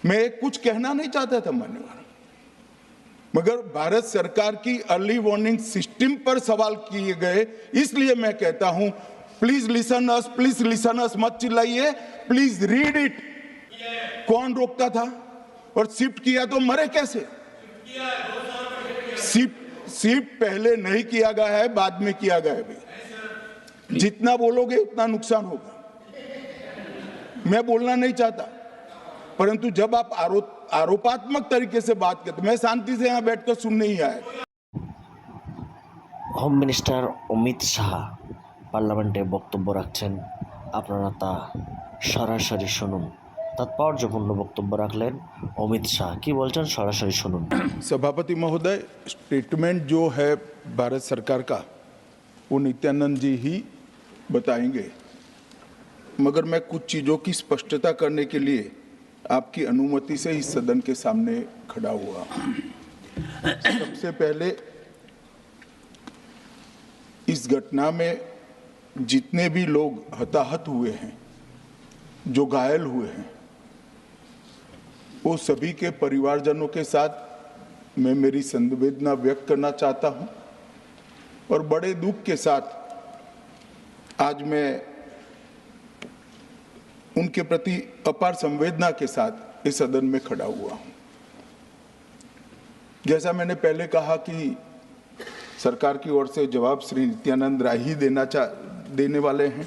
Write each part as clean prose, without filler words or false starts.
मैं कुछ कहना नहीं चाहता था मान्यवर, मगर भारत सरकार की अर्ली वार्निंग सिस्टम पर सवाल किए गए, इसलिए मैं कहता हूं please listen us, please listen अस, मत चिल्लाइए, प्लीज रीड इट। कौन रोकता था? और शिफ्ट किया तो मरे कैसे? शिफ्ट पहले नहीं किया गया है, बाद में किया गया है। जितना बोलोगे उतना नुकसान होगा। मैं बोलना नहीं चाहता, परंतु जब आप आरोपात्मक तरीके से बात करते, मैं शांति से यहाँ बैठकर सुनने ही आया। হোম মিনিস্টার অমিত শাহ পার্লামেন্টে বক্তব্য রাখছেন, আপনারা তা সরাসরি শুনুন। তাৎপর্যপূর্ণ বক্তব্য রাখলেন অমিত শাহ, কি বলছেন সরাসরি শুনুন। सभापति महोदय, स्टेटमेंट जो है भारत सरकार का वो नित्यानंद जी ही बताएंगे, मगर मैं कुछ चीज़ों की स्पष्टता करने के लिए आपकी अनुमति से इस सदन के सामने खड़ा हुआ। सबसे पहले इस घटना में जितने भी लोग हताहत हुए हैं, जो घायल हुए हैं, वो सभी के परिवारजनों के साथ मैं मेरी संवेदना व्यक्त करना चाहता हूं और बड़े दुख के साथ आज मैं उनके प्रति अपार संवेदना के साथ इस सदन में खड़ा हुआ हूं। जैसा मैंने पहले कहा कि सरकार की ओर से जवाब श्री नित्यानंद राय ही देने वाले हैं।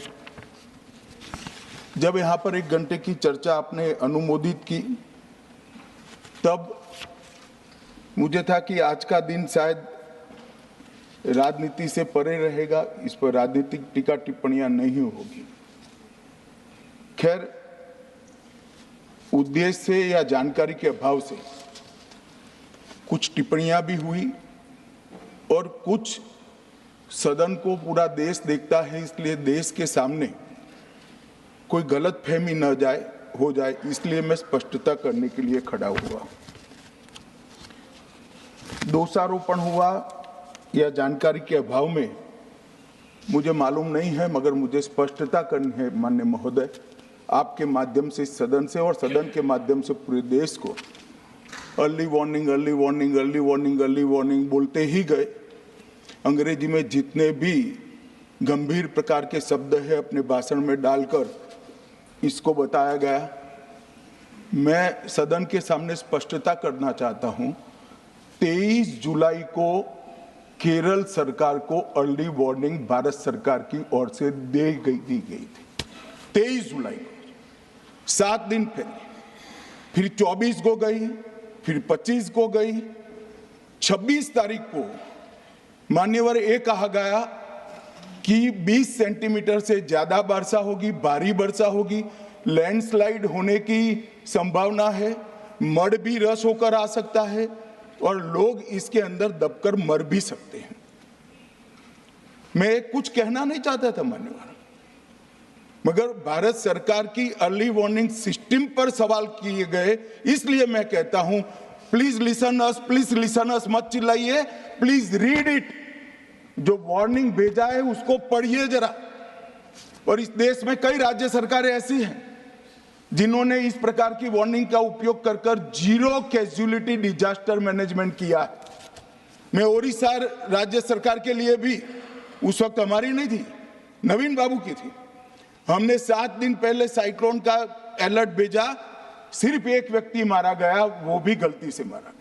जब यहाँ पर 1 घंटे की चर्चा आपने अनुमोदित की, तब मुझे था कि आज का दिन शायद राजनीति से परे रहेगा, इस पर राजनीतिक टीका टिप्पणियां नहीं होगी। खैर, उद्देश्य से या जानकारी के अभाव से कुछ टिप्पणियां भी हुई और कुछ सदन को पूरा देश देखता है, इसलिए देश के सामने कोई गलतफहमी न हो जाए, इसलिए मैं स्पष्टता करने के लिए खड़ा हुआ। दोषारोपण हुआ या जानकारी के अभाव में मुझे मालूम नहीं है, मगर मुझे स्पष्टता करनी है माननीय महोदय, आपके माध्यम से सदन से और सदन के माध्यम से पूरे देश को। Early warning, early warning, early warning, early warning बोलते ही गए। अंग्रेजी में जितने भी गंभीर प्रकार के शब्द है अपने भाषण में डालकर इसको बताया गया। मैं सदन के सामने स्पष्टता करना चाहता हूं, 23 जुलाई को केरल सरकार को अर्ली वार्निंग भारत सरकार की ओर से दी गई थी। 23 जुलाई को, 7 दिन पहले, फिर 24 को गई, फिर 25 को गई, 26 तारीख को मान्यवर ये कहा गया कि 20 सेंटीमीटर से ज्यादा वर्षा होगी, भारी वर्षा होगी, लैंडस्लाइड होने की संभावना है, मड भी रस होकर आ सकता है और लोग इसके अंदर दबकर मर भी सकते हैं। मैं कुछ कहना नहीं चाहता था मान्यवर, मगर भारत सरकार की अर्ली वार्निंग सिस्टम पर सवाल किए गए, इसलिए मैं कहता हूं please listen us, please listen अस, मत चिल्लाइए, प्लीज रीड इट। जो वार्निंग भेजा है उसको पढ़िए जरा। और इस देश में कई राज्य सरकारें ऐसी हैं जिन्होंने इस प्रकार की वार्निंग का उपयोग कर कर जीरो कैजुअलिटी डिजास्टर मैनेजमेंट किया है। मैं ओडिशा राज्य सरकार के लिए भी, उस वक्त हमारी नहीं थी, नवीन बाबू की थी, हमने 7 दिन पहले साइक्लोन का अलर्ट भेजा, सिर्फ एक व्यक्ति मारा गया, वो भी गलती से मारा गया।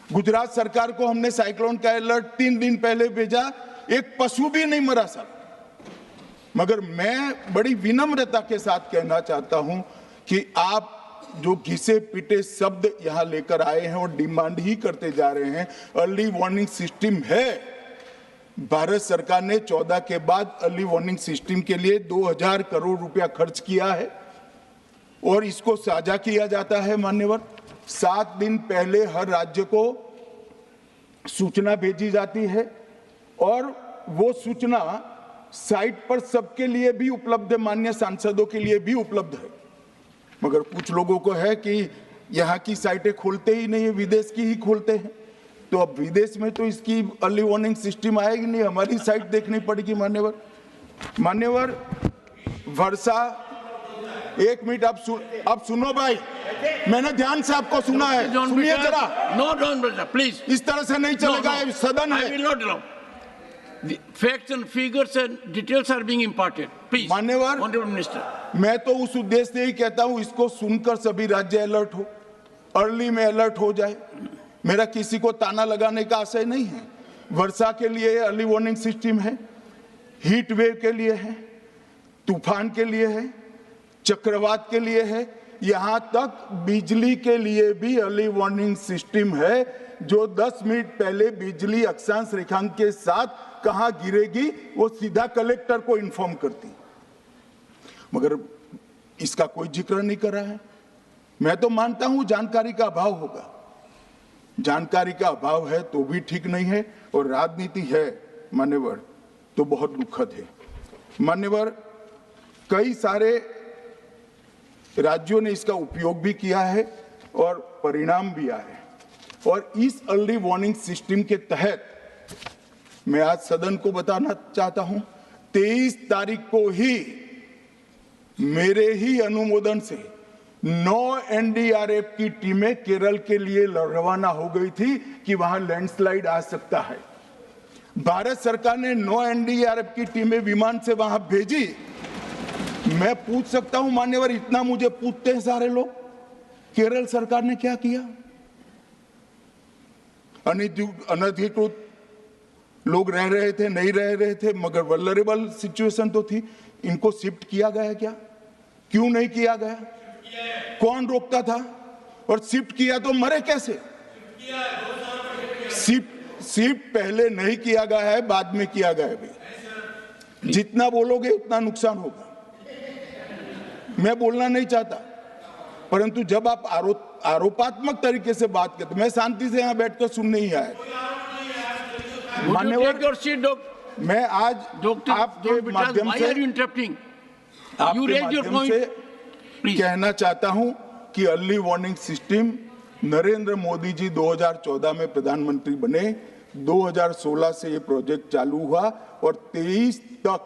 गुजरात सरकार को हमने साइक्लोन का अलर्ट 3 दिन पहले भेजा, एक पशु भी नहीं मरा साहब। मगर मैं बड़ी विनम्रता के साथ कहना चाहता हूं कि आप जो घिसे पिटे शब्द यहां लेकर आए हैं और डिमांड ही करते जा रहे हैं, अर्ली वार्निंग सिस्टम है। भारत सरकार ने 14 के बाद अर्ली वार्निंग सिस्टम के लिए 2000 करोड़ रुपया खर्च किया है और इसको साझा किया जाता है मान्यवर। 7 दिन पहले हर राज्य को सूचना भेजी जाती है और वो सूचना साइट पर सबके लिए भी उपलब्ध है, मान्य सांसदों के लिए भी उपलब्ध है। मगर कुछ लोगों को है कि यहाँ की साइटें खोलते ही नहीं है, विदेश की ही खोलते हैं, तो अब विदेश में तो इसकी अर्ली वार्निंग सिस्टम आएगी नहीं, हमारी साइट देखनी पड़ेगी मान्यवर। वर्षा एक मिनट, अब सुनो भाई, मैंने ध्यान से आपको सुना है, सुनिए जरा। नो डॉन ब्रदर प्लीज, इस तरह से नहीं चलेगा, ये सदन आई है। Will not allow. The facts and figures and details are being imparted. Please, मान्यवर, Honorable Minister. मैं तो उस उद्देश्य से ही कहता हूं इसको सुनकर सभी राज्य अलर्ट हो, अर्ली में अलर्ट हो जाए। मेरा किसी को ताना लगाने का आशय नहीं है। वर्षा के लिए अर्ली वार्निंग सिस्टम है, हीट वेव के लिए है, तूफान के लिए है, चक्रवात के लिए है, यहां तक बिजली के लिए भी अर्ली वार्निंग सिस्टम है, जो 10 मिनट पहले बिजली अक्षांश रेखांक के साथ कहां गिरेगी वो सीधा कलेक्टर को इन्फॉर्म करती, मगर इसका कोई जिक्र नहीं कर रहा है। मैं तो मानता हूं जानकारी का अभाव होगा, जानकारी का अभाव है तो भी ठीक नहीं है, और राजनीति है मान्यवर तो बहुत दुखद है। मान्यवर, कई सारे राज्यों ने इसका उपयोग भी किया है और परिणाम भी आए हैं, और इस अर्ली वार्निंग सिस्टम के तहत मैं आज सदन को बताना चाहता हूं, 23 तारीख को ही मेरे ही अनुमोदन से 9 एनडीआरएफ की टीमें केरल के लिए रवाना हो गई थी कि वहां लैंडस्लाइड आ सकता है। भारत सरकार ने 9 एनडीआरएफ की टीमें विमान से वहां भेजी। मैं पूछ सकता हूं मान्यवर, इतना मुझे पूछते हैं सारे लोग, केरल सरकार ने क्या किया? अनधिकृत लोग रह रहे थे, नहीं रह रहे थे, मगर वल्नरेबल सिचुएशन तो थी। इनको शिफ्ट किया गया क्या? क्यों नहीं किया गया? कौन रोकता था? और शिफ्ट किया तो मरे कैसे? शिफ्ट पहले नहीं किया गया है, बाद में किया गया है। जितना बोलोगे उतना नुकसान होगा। मैं बोलना नहीं चाहता, परंतु जब आप आरोपात्मक तरीके से बात करते, मैं शांति से यहां बैठकर सुनने ही आया। मान्यवर, मैं आज आपके माध्यम से कहना चाहता हूं कि early warning system Narendra Modi ji 2014 में प्रधानमंत्री बने, 2016 से ये प्रोजेक्ट चालू हुआ और 23 तक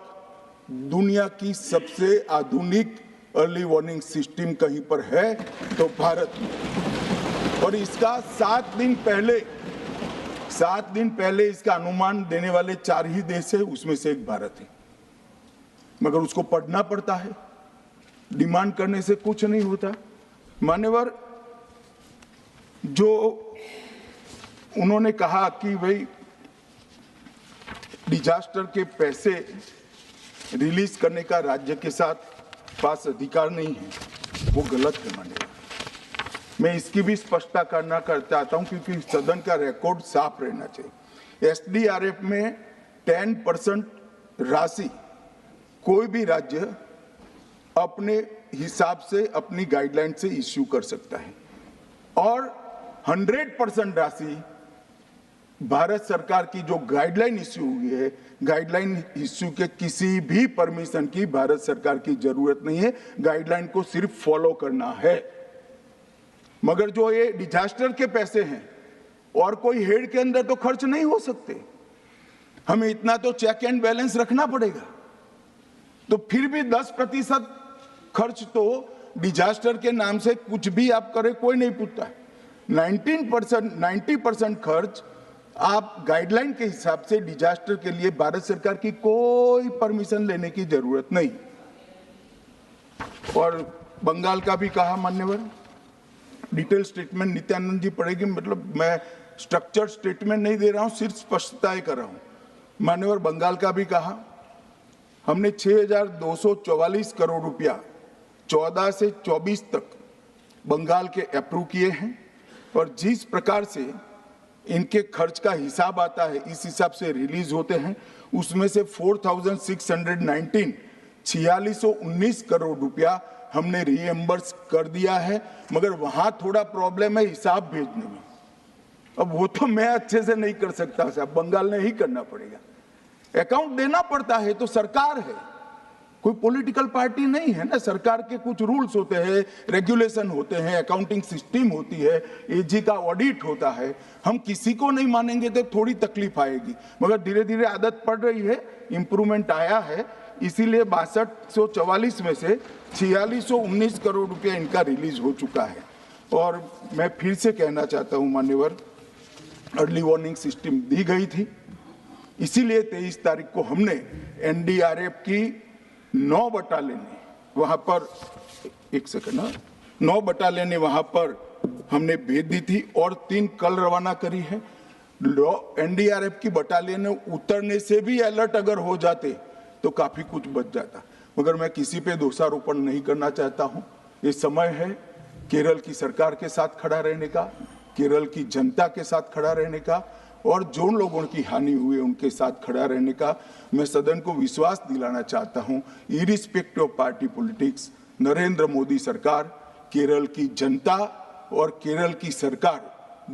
दुनिया की सबसे आधुनिक अर्ली वार्निंग सिस्टम कहीं पर है तो भारत में। और इसका 7 दिन पहले इसका अनुमान देने वाले 4 ही देश है, उसमें से एक भारत है। मगर उसको पढ़ना पड़ता है, डिमांड करने से कुछ नहीं होता। मान्यवर, जो उन्होंने कहा कि भाई डिजास्टर के पैसे रिलीज करने का राज्य के साथ पास अधिकार नहीं है, वो गलत है। मान्यवर, मैं इसकी भी स्पष्टता करना चाहता हूं क्योंकि सदन का रिकॉर्ड साफ रहना चाहिए। एसडीआरएफ में 10% राशि कोई भी राज्य अपने हिसाब से अपनी गाइडलाइन से इश्यू कर सकता है, और 100% राशि भारत सरकार की जो गाइडलाइन इश्यू हुई है, गाइडलाइन इश्यू के किसी भी परमिशन की भारत सरकार की जरूरत नहीं है, गाइडलाइन को सिर्फ फॉलो करना है। मगर जो ये डिजास्टर के पैसे हैं और कोई हेड के अंदर तो खर्च नहीं हो सकते, हमें इतना तो चेक एंड बैलेंस रखना पड़ेगा। तो फिर भी 10% खर्च तो डिजास्टर के नाम से कुछ भी आप करें कोई नहीं पूछता। 90% खर्च आप गाइडलाइन के हिसाब से डिजास्टर के लिए भारत सरकार की कोई परमिशन लेने की जरूरत नहीं। और बंगाल का भी कहा मान्यवर, डिटेल स्टेटमेंट नित्यानंद जी पढ़ेगी, मतलब मैं स्ट्रक्चर्ड स्टेटमेंट नहीं दे रहा हूं, सिर्फ स्पष्टताएं कर रहा हूं। मान्यवर, बंगाल का भी कहा, हमने 6,244 करोड़ रुपया 14 से 24 तक बंगाल के अप्रूव किए हैं, और जिस प्रकार से इनके खर्च का हिसाब आता है इस हिसाब से रिलीज होते हैं। उसमें से 4619 करोड़ रुपया हमने रीएम्बर्स कर दिया है, मगर वहां थोड़ा प्रॉब्लम है हिसाब भेजने में। अब वो तो मैं अच्छे से नहीं कर सकता साहब, बंगाल ने ही करना पड़ेगा। अकाउंट देना पड़ता है तो सरकार है, कोई पॉलिटिकल पार्टी नहीं है ना। सरकार के कुछ रूल्स होते हैं, रेगुलेशन होते हैं, अकाउंटिंग सिस्टम होती है, एजी का ऑडिट होता है। हम किसी को नहीं मानेंगे तो थोड़ी तकलीफ आएगी, मगर धीरे धीरे आदत पड़ रही है, इंप्रूवमेंट आया है। इसीलिए 6244 में से 4619 करोड़ रुपया इनका रिलीज हो चुका है। और मैं फिर से कहना चाहता हूं मान्यवर, अर्ली वार्निंग सिस्टम दी गई थी, इसीलिए 23 तारीख को हमने एनडीआरएफ की 9 बटालियन वहां पर 9 बटालियन वहां पर हमने भेज दी थी और 3 कल रवाना करी है। एनडीआरएफ की बटालियन उतरने से भी अलर्ट अगर हो जाते तो काफी कुछ बच जाता, मगर मैं किसी पे दोषारोपण नहीं करना चाहता हूं। ये समय है केरल की सरकार के साथ खड़ा रहने का, केरल की जनता के साथ खड़ा रहने का और जो लोगों की हानि हुई है उनके साथ खड़ा रहने का। मैं सदन को विश्वास दिलाना चाहता हूं, irrespective of party politics, Narendra Modi सरकार केरल की जनता और केरल की सरकार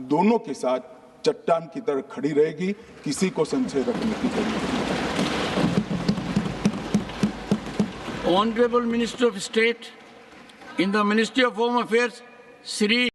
दोनों के साथ चट्टान की तरह खड़ी रहेगी, किसी को संशय रखने की जरूरत नहीं। Honorable Minister of State in the Ministry of Home Affairs, Shri